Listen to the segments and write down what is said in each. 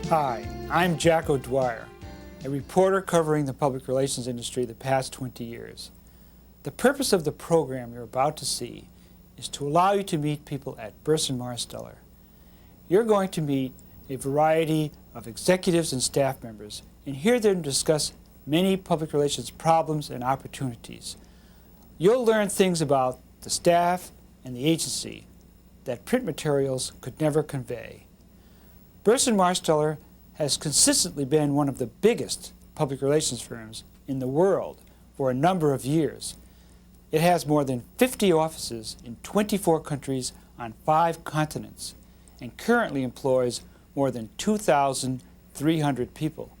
Hi, I'm Jack O'Dwyer, a reporter covering the public relations industry the past 20 years. The purpose of the program you're about to see is to allow you to meet people at Burson-Marsteller. You're going to meet a variety of executives and staff members and hear them discuss many public relations problems and opportunities. You'll learn things about the staff and the agency that print materials could never convey. Burson-Marsteller has consistently been one of the biggest public relations firms in the world for a number of years. It has more than 50 offices in 24 countries on 5 continents and currently employs more than 2,300 people.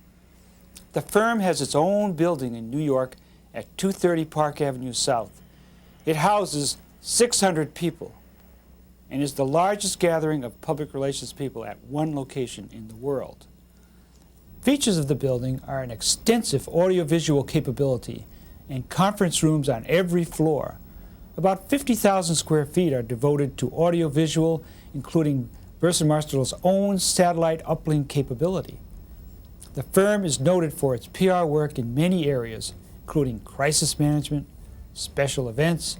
The firm has its own building in New York at 230 Park Avenue South. It houses 600 people and is the largest gathering of public relations people at one location in the world. Features of the building are an extensive audiovisual capability and conference rooms on every floor. About 50,000 square feet are devoted to audiovisual, including Burson-Marsteller's own satellite uplink capability. The firm is noted for its PR work in many areas, including crisis management, special events,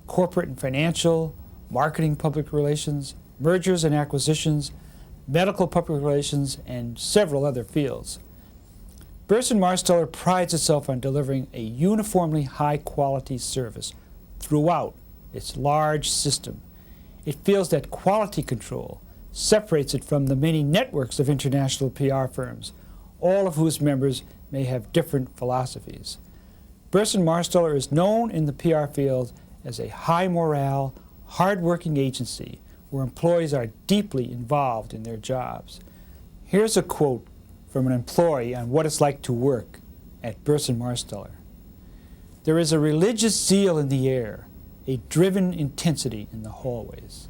corporate and financial, marketing public relations, mergers and acquisitions, medical public relations, and several other fields. Burson-Marsteller prides itself on delivering a uniformly high-quality service throughout its large system. It feels that quality control separates it from the many networks of international PR firms, all of whose members may have different philosophies. Burson-Marsteller is known in the PR field as a high-morale, hard-working agency where employees are deeply involved in their jobs. Here's a quote from an employee on what it's like to work at Burson-Marsteller. "There is a religious zeal in the air, a driven intensity in the hallways."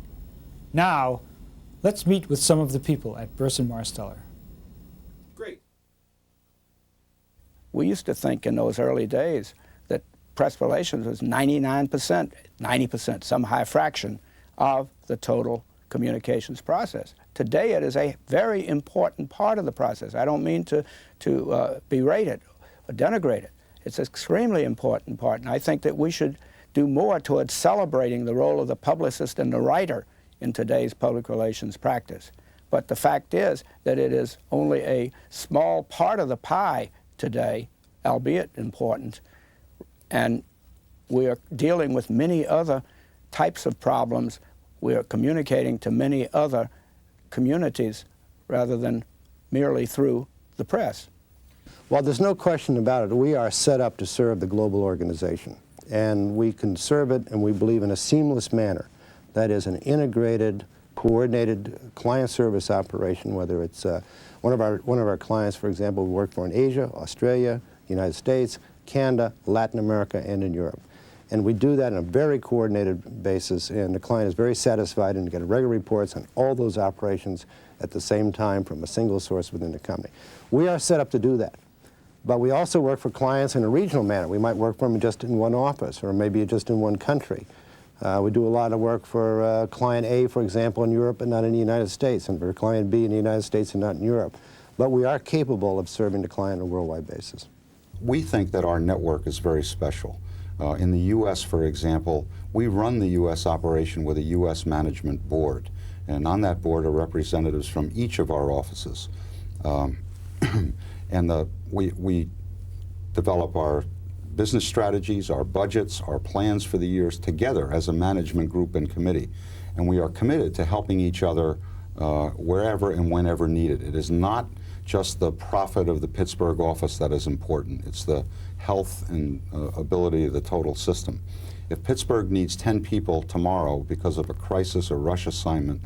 Now, let's meet with some of the people at Burson-Marsteller. Great. We used to think in those early days that press relations was 99%, 90%, some high fraction of the total communications process. Today it is a very important part of the process. I don't mean to berate it or denigrate it. It's an extremely important part, and I think that we should do more towards celebrating the role of the publicist and the writer in today's public relations practice. But the fact is that it is only a small part of the pie today, albeit important, and we are dealing with many other types of problems. We are communicating to many other communities rather than merely through the press. Well, there's no question about it. We are set up to serve the global organization, and we can serve it, and we believe, in a seamless manner. That is, an integrated, coordinated client service operation, whether it's one of our clients, for example, we work for in Asia, Australia, United States, Canada, Latin America, and in Europe. And we do that on a very coordinated basis, and the client is very satisfied and get regular reports on all those operations at the same time from a single source within the company. We are set up to do that. But we also work for clients in a regional manner. We might work for them just in one office or maybe just in one country. We do a lot of work for client A, for example, in Europe and not in the United States, and for client B in the United States and not in Europe. But we are capable of serving the client on a worldwide basis. We think that our network is very special. In the U.S., for example, we run the U.S. operation with a U.S. management board, and on that board are representatives from each of our offices. And we develop our business strategies, our budgets, our plans for the years together as a management group and committee. And we are committed to helping each other wherever and whenever needed. It is not just the profit of the Pittsburgh office that is important. It's the health and ability of the total system. If Pittsburgh needs 10 people tomorrow because of a crisis or rush assignment,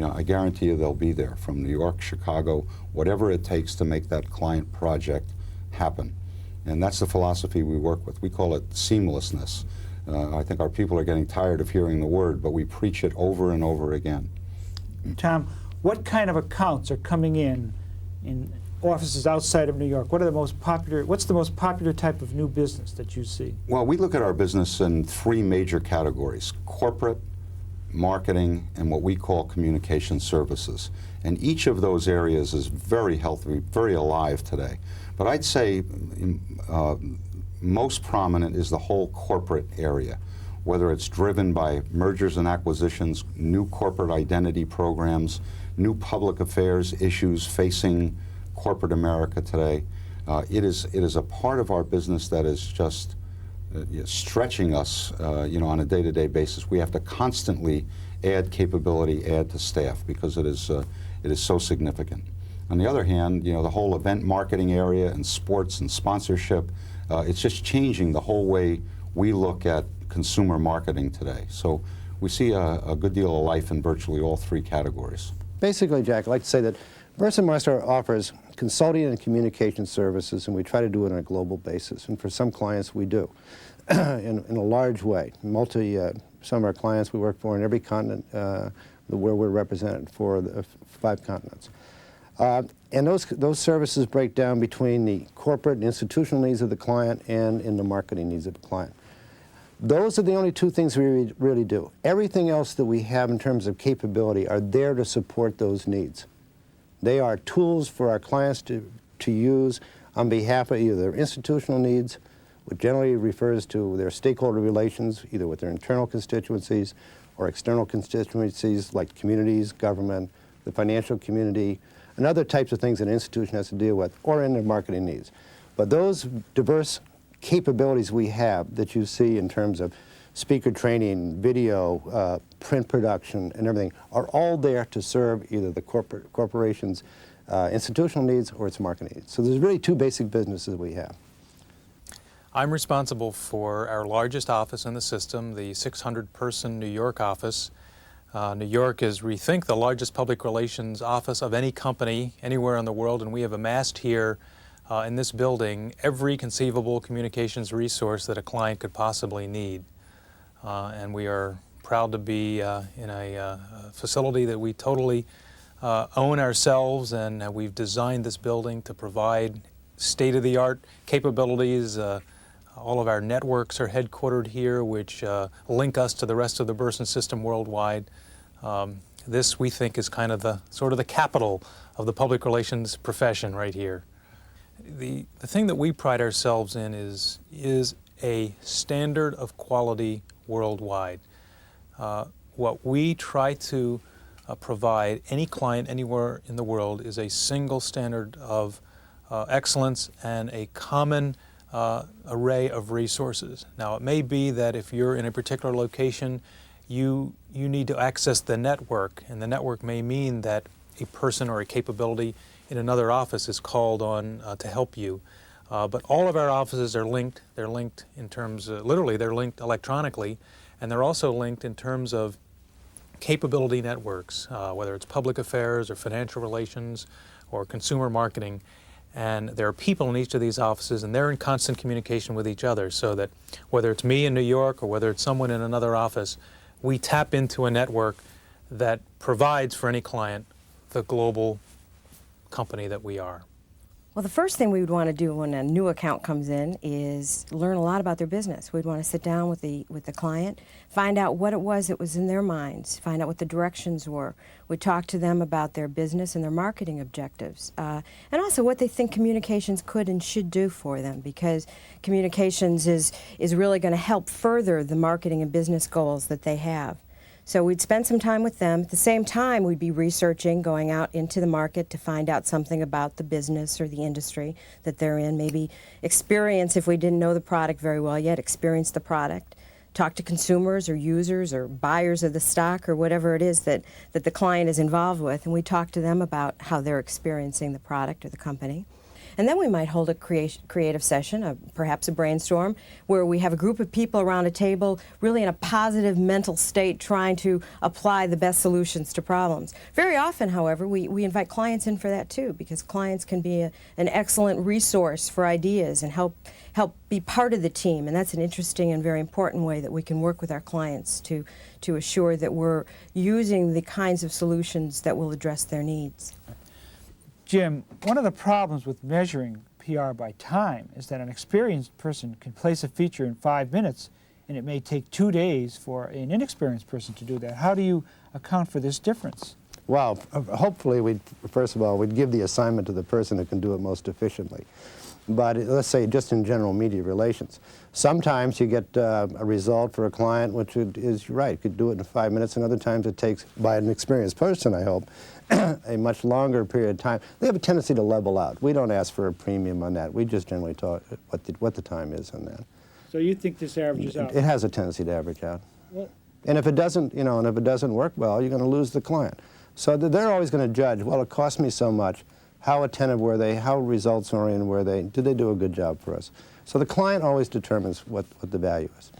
I guarantee you they'll be there from New York, Chicago, whatever it takes to make that client project happen. And that's the philosophy we work with. We call it seamlessness. I think our people are getting tired of hearing the word, but we preach it over and over again. Tom, what kind of accounts are coming in offices outside of New York? What's the most popular type of new business that you see? Well, we look at our business in 3 major categories: corporate, marketing, and what we call communication services. And each of those areas is very healthy, very alive today. But I'd say most prominent is the whole corporate area, whether it's driven by mergers and acquisitions, new corporate identity programs, new public affairs issues facing corporate America today. It is a part of our business that is just stretching us, on a day-to-day basis. We have to constantly add capability, add to staff, because it is so significant. On the other hand, the whole event marketing area and sports and sponsorship, it's just changing the whole way we look at consumer marketing today. So we see a good deal of life in virtually all three categories. Basically, Jack, I'd like to say that Burson-Marsteller offers consulting and communication services, and we try to do it on a global basis. And for some clients, we do in a large way. Some of our clients we work for in every continent where we're represented for the 5 continents. And those services break down between the corporate and institutional needs of the client and in the marketing needs of the client. Those are the only 2 things we really do. Everything else that we have in terms of capability are there to support those needs. They are tools for our clients to use on behalf of either their institutional needs, which generally refers to their stakeholder relations, either with their internal constituencies or external constituencies like communities, government, the financial community, and other types of things that an institution has to deal with, or in their marketing needs. But those diverse capabilities we have that you see in terms of speaker training, video, print production, and everything are all there to serve either the corporation's institutional needs or its marketing needs. So there's really 2 basic businesses we have. I'm responsible for our largest office in the system, the 600-person New York office. New York is, we think, the largest public relations office of any company anywhere in the world, and we have amassed here in this building every conceivable communications resource that a client could possibly need. And we are proud to be in a facility that we totally own ourselves, and we've designed this building to provide state-of-the-art capabilities. All of our networks are headquartered here, which link us to the rest of the Burson system worldwide. This, we think, is kind of the capital of the public relations profession right here. The thing that we pride ourselves in is a standard of quality worldwide. What we try to provide any client anywhere in the world is a single standard of excellence and a common array of resources. Now, it may be that if you're in a particular location, you need to access the network, and the network may mean that a person or a capability in another office is called on to help you. But all of our offices are linked. They're linked in terms of, literally, they're linked electronically, and they're also linked in terms of capability networks, whether it's public affairs or financial relations or consumer marketing. And there are people in each of these offices, and they're in constant communication with each other, so that whether it's me in New York or whether it's someone in another office, we tap into a network that provides for any client the global company that we are. Well, the first thing we would want to do when a new account comes in is learn a lot about their business. We'd want to sit down with the client, find out what it was that was in their minds, find out what the directions were. We'd talk to them about their business and their marketing objectives, and also what they think communications could and should do for them, because communications is really going to help further the marketing and business goals that they have. So we'd spend some time with them. At the same time, we'd be researching, going out into the market to find out something about the business or the industry that they're in, maybe experience, if we didn't know the product very well yet, experience the product, talk to consumers or users or buyers of the stock or whatever it is that the client is involved with, and we talk to them about how they're experiencing the product or the company. And then we might hold a creative session, perhaps a brainstorm, where we have a group of people around a table really in a positive mental state trying to apply the best solutions to problems. Very often, however, we invite clients in for that too, because clients can be an excellent resource for ideas and help be part of the team. And that's an interesting and very important way that we can work with our clients to assure that we're using the kinds of solutions that will address their needs. Jim, one of the problems with measuring PR by time is that an experienced person can place a feature in 5 minutes and it may take 2 days for an inexperienced person to do that. How do you account for this difference? Well, hopefully, first of all, we'd give the assignment to the person who can do it most efficiently. But let's say just in general media relations. Sometimes you get a result for a client which is right, could do it in 5 minutes, and other times it takes, by an experienced person, I hope, a much longer period of time. They have a tendency to level out. We don't ask for a premium on that. We just generally talk what the time is on that. So you think this averages out? It has a tendency to average out. Well, and if it doesn't, and if it doesn't work well, you're going to lose the client. So they're always going to judge, well, it cost me so much. How attentive were they? How results-oriented were they? Did they do a good job for us? So the client always determines what the value is.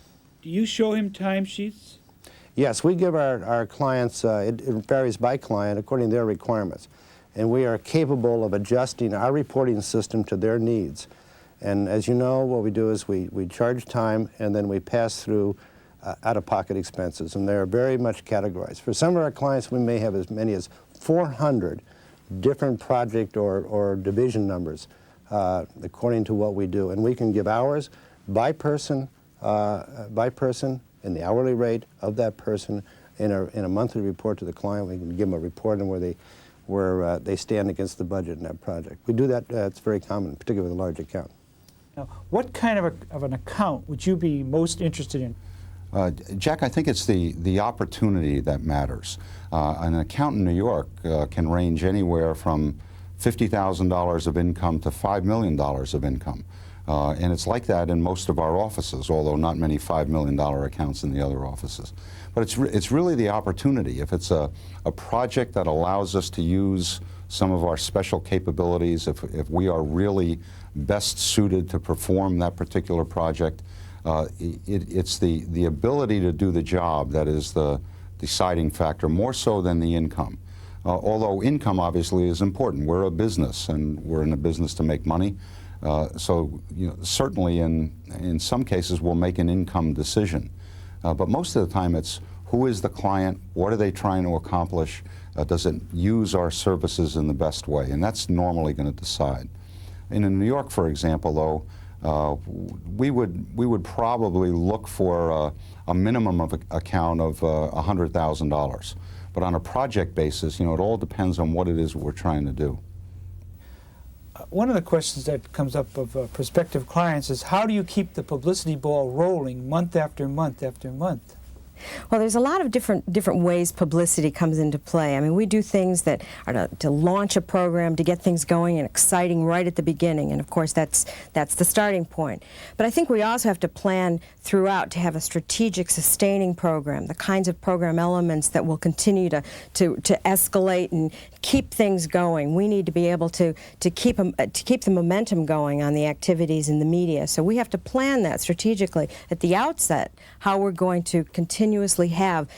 do you show him timesheets? Yes, we give our clients, it varies by client according to their requirements. And we are capable of adjusting our reporting system to their needs. And as you know, what we do is we charge time and then we pass through out-of-pocket expenses. And they're very much categorized. For some of our clients, we may have as many as 400 different project or division numbers according to what we do. And we can give hours by person, and the hourly rate of that person in a monthly report to the client. We can give them a report on where they stand against the budget in that project. We do that, it's very common, particularly with a large account. Now, what kind of an account would you be most interested in? Jack, I think it's the opportunity that matters. An account in New York can range anywhere from $50,000 of income to $5 million of income. And it's like that in most of our offices, although not many $5 million accounts in the other offices. But it's really the opportunity. If it's a project that allows us to use some of our special capabilities, if we are really best suited to perform that particular project, it's the ability to do the job that is the deciding factor, more so than the income. Although income obviously is important. We're a business, and we're in a business to make money. So certainly in some cases we'll make an income decision. But most of the time it's who is the client, what are they trying to accomplish, does it use our services in the best way, and that's normally going to decide. In New York, for example, though, we would probably look for a minimum of account of $100,000. But on a project basis, it all depends on what it is we're trying to do. One of the questions that comes up of prospective clients is how do you keep the publicity ball rolling month after month after month? Well, there's a lot of different ways publicity comes into play. I mean, we do things that are to launch a program, to get things going and exciting right at the beginning, and of course that's the starting point. But I think we also have to plan throughout to have a strategic, sustaining program, the kinds of program elements that will continue to escalate and keep things going. We need to be able to keep the momentum going on the activities in the media. So we have to plan that strategically at the outset, how we're going to continuously have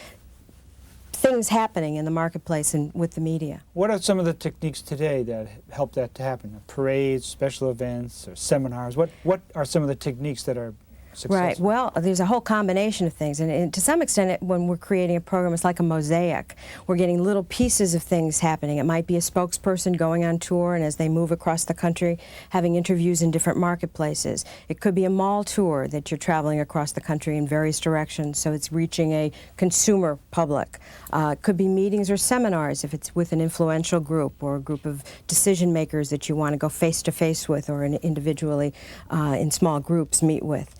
things happening in the marketplace and with the media. What are some of the techniques today that help that to happen? Parades, special events, or seminars? What are some of the techniques that are successful? Right. Well, there's a whole combination of things, and to some extent, when we're creating a program, it's like a mosaic. We're getting little pieces of things happening. It might be a spokesperson going on tour, and as they move across the country, having interviews in different marketplaces. It could be a mall tour that you're traveling across the country in various directions, so it's reaching a consumer public. It could be meetings or seminars if it's with an influential group or a group of decision makers that you want to go face-to-face with or individually in small groups meet with.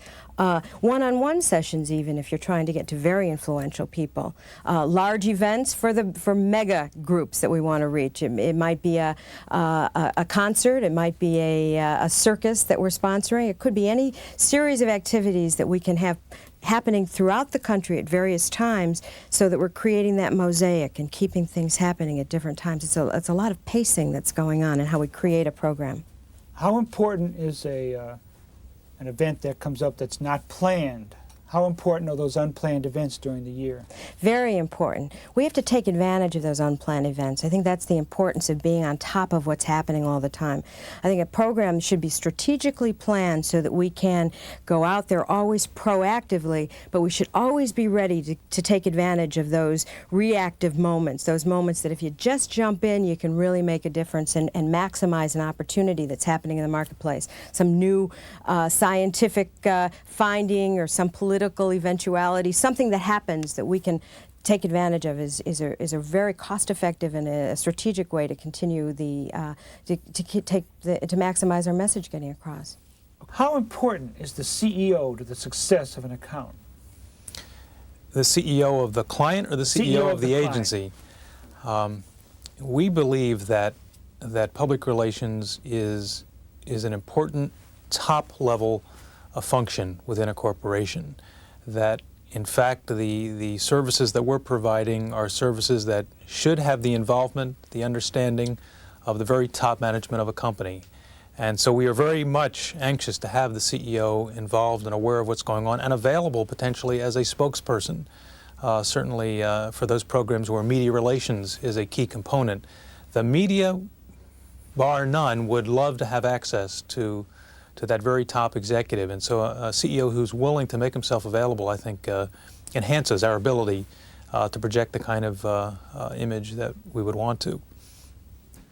One-on-one sessions, even if you're trying to get to very influential people. Large events for mega groups that we want to reach. It might be a concert. It might be a circus that we're sponsoring. It could be any series of activities that we can have happening throughout the country at various times, so that we're creating that mosaic and keeping things happening at different times. It's a lot of pacing that's going on in how we create a program. How important is an event that comes up that's not planned? How important are those unplanned events during the year? Very important. We have to take advantage of those unplanned events. I think that's the importance of being on top of what's happening all the time. I think a program should be strategically planned so that we can go out there always proactively, but we should always be ready to take advantage of those reactive moments, those moments that if you just jump in, you can really make a difference and maximize an opportunity that's happening in the marketplace. Some new scientific finding or some political political eventuality, something that happens that we can take advantage of is a very cost-effective and a strategic way to continue to maximize our message getting across. How important is the CEO to the success of an account? The CEO of the client or the CEO of the agency? We believe that public relations is an important top level function within a corporation. That in fact the services that we're providing are services that should have the involvement, the understanding of the very top management of a company. And so we are very much anxious to have the CEO involved and aware of what's going on and available potentially as a spokesperson. Certainly for those programs where media relations is a key component. The media, bar none, would love to have access to that very top executive. And so a CEO who's willing to make himself available, I think, enhances our ability to project the kind of image that we would want to.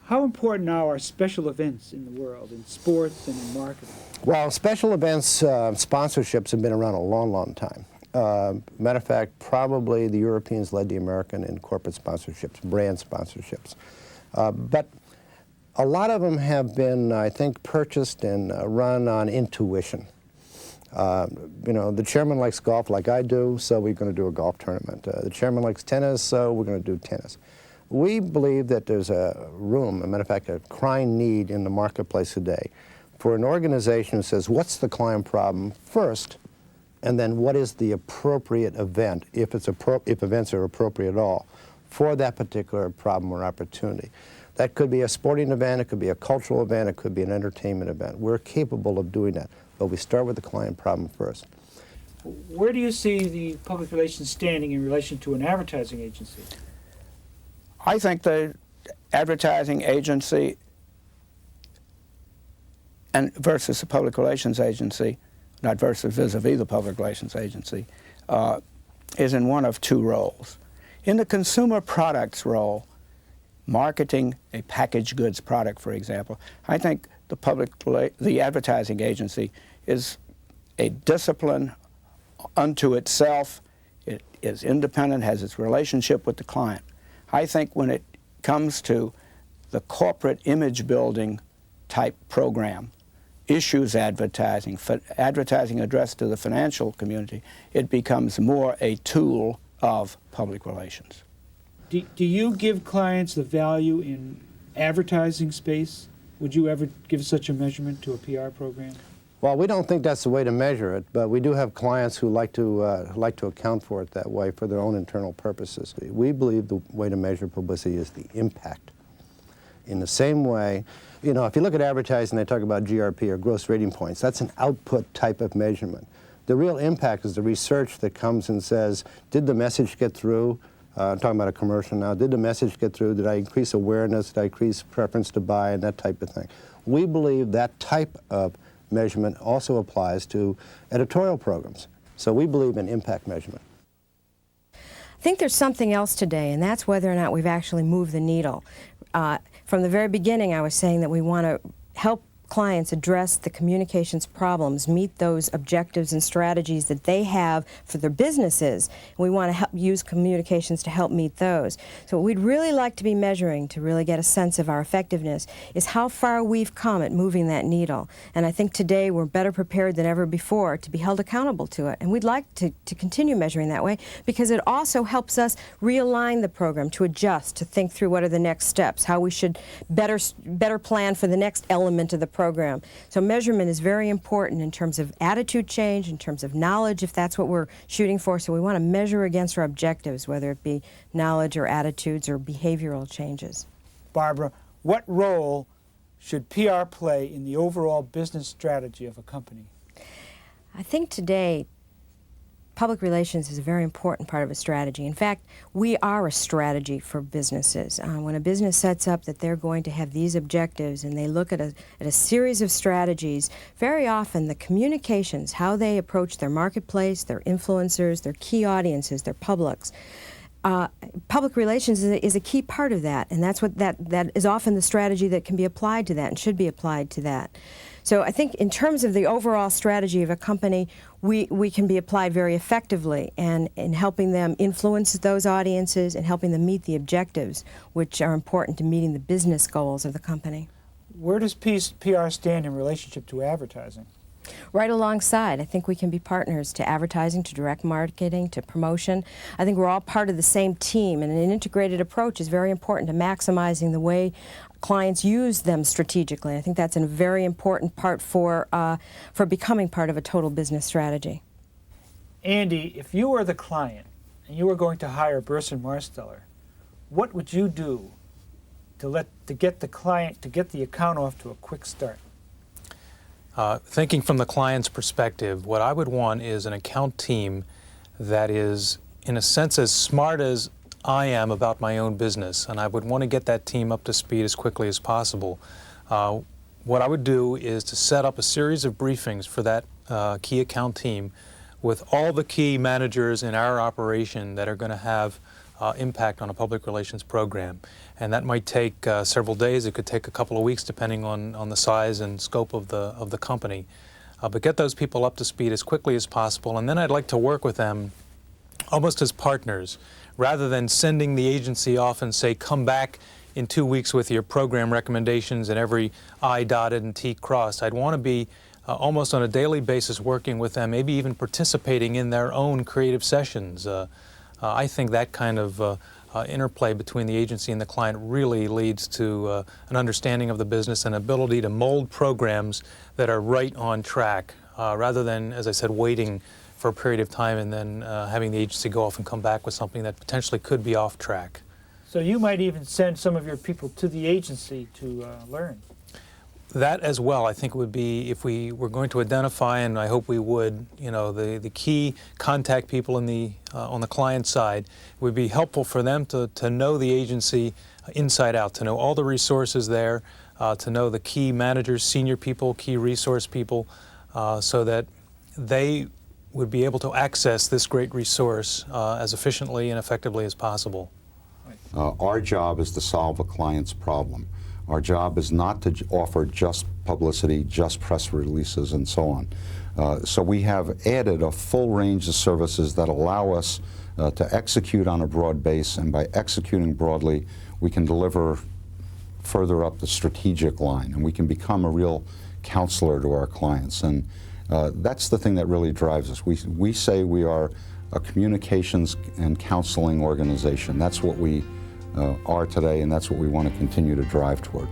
How important now are special events in the world, in sports and in marketing? Well, special events sponsorships have been around a long, long time. Matter of fact, probably the Europeans led the American in corporate sponsorships, brand sponsorships. But a lot of them have been, I think, purchased and run on intuition. You know, the chairman likes golf like I do, so we're going to do a golf tournament. The chairman likes tennis, so we're going to do tennis. We believe that there's a room, a matter of fact, a crying need in the marketplace today for an organization who says, what's the client problem first, and then what is the appropriate event, if events are appropriate at all, for that particular problem or opportunity. That could be a sporting event, it could be a cultural event, it could be an entertainment event. We're capable of doing that, but we start with the client problem first. Where do you see the public relations standing in relation to an advertising agency? I think the advertising agency and versus the public relations agency, not versus vis-a-vis the public relations agency, is in one of two roles. In the consumer products marketing a packaged goods product, for example, I think the advertising agency is a discipline unto itself. It is independent, has its relationship with the client. I think when it comes to the corporate image building type program, issues advertising, advertising addressed to the financial community, it becomes more a tool of public relations. Do you give clients the value in advertising space? Would you ever give such a measurement to a PR program? Well, we don't think that's the way to measure it, but we do have clients who like to account for it that way for their own internal purposes. We believe the way to measure publicity is the impact. In the same way, you know, if you look at advertising, they talk about GRP or gross rating points. That's an output type of measurement. The real impact is the research that comes and says, did the message get through? I'm talking about a commercial now. Did the message get through? Did I increase awareness? Did I increase preference to buy? And that type of thing. We believe that type of measurement also applies to editorial programs. So we believe in impact measurement. I think there's something else today, and that's whether or not we've actually moved the needle. From the very beginning, I was saying that we want to help clients address the communications problems, meet those objectives and strategies that they have for their businesses. And we want to help use communications to help meet those. So what we'd really like to be measuring to really get a sense of our effectiveness is how far we've come at moving that needle. And I think today we're better prepared than ever before to be held accountable to it. And we'd like to continue measuring that way because it also helps us realign the program, to adjust, to think through what are the next steps, how we should better plan for the next element of the program. So measurement is very important in terms of attitude change, in terms of knowledge, if that's what we're shooting for. So we want to measure against our objectives, whether it be knowledge or attitudes or behavioral changes. Barbara, what role should PR play in the overall business strategy of a company? I think today public relations is a very important part of a strategy. In fact, we are a strategy for businesses. When a business sets up that they're going to have these objectives and they look at a series of strategies, very often the communications, how they approach their marketplace, their influencers, their key audiences, their publics, public relations is a key part of that, and that's what that is often the strategy that can be applied to that and should be applied to that. So I think in terms of the overall strategy of a company, we can be applied very effectively and in helping them influence those audiences and helping them meet the objectives which are important to meeting the business goals of the company. Where does PR stand in relationship to advertising? Right alongside. I think we can be partners to advertising, to direct marketing, to promotion. I think we're all part of the same team, and an integrated approach is very important to maximizing the way clients use them strategically. I think that's a very important part for becoming part of a total business strategy. Andy, if you were the client and you were going to hire Burson-Marsteller, what would you do to get the account off to a quick start? Thinking from the client's perspective, what I would want is an account team that is, in a sense, as smart as I am about my own business, and I would want to get that team up to speed as quickly as possible. What I would do is to set up a series of briefings for that key account team with all the key managers in our operation that are going to have impact on a public relations program. And that might take several days. It could take a couple of weeks depending on the size and scope of the company. But get those people up to speed as quickly as possible, and then I'd like to work with them almost as partners, rather than sending the agency off and say, come back in 2 weeks with your program recommendations and every I dotted and T crossed. I'd want to be almost on a daily basis working with them, maybe even participating in their own creative sessions. I think that kind of interplay between the agency and the client really leads to an understanding of the business and ability to mold programs that are right on track, rather than, as I said, waiting for a period of time and then having the agency go off and come back with something that potentially could be off track. So you might even send some of your people to the agency to learn. That as well, I think, would be, if we were going to identify, and I hope we would, the key contact people on the client side, it would be helpful for them to know the agency inside out, to know all the resources there, to know the key managers, senior people, key resource people, so that they would be able to access this great resource as efficiently and effectively as possible. Our job is to solve a client's problem. Our job is not to offer just publicity, just press releases, and so on. So we have added a full range of services that allow us to execute on a broad base, and by executing broadly, we can deliver further up the strategic line, and we can become a real counselor to our clients. And that's the thing that really drives us. We say we are a communications and counseling organization. That's what we are today, and that's what we want to continue to drive toward.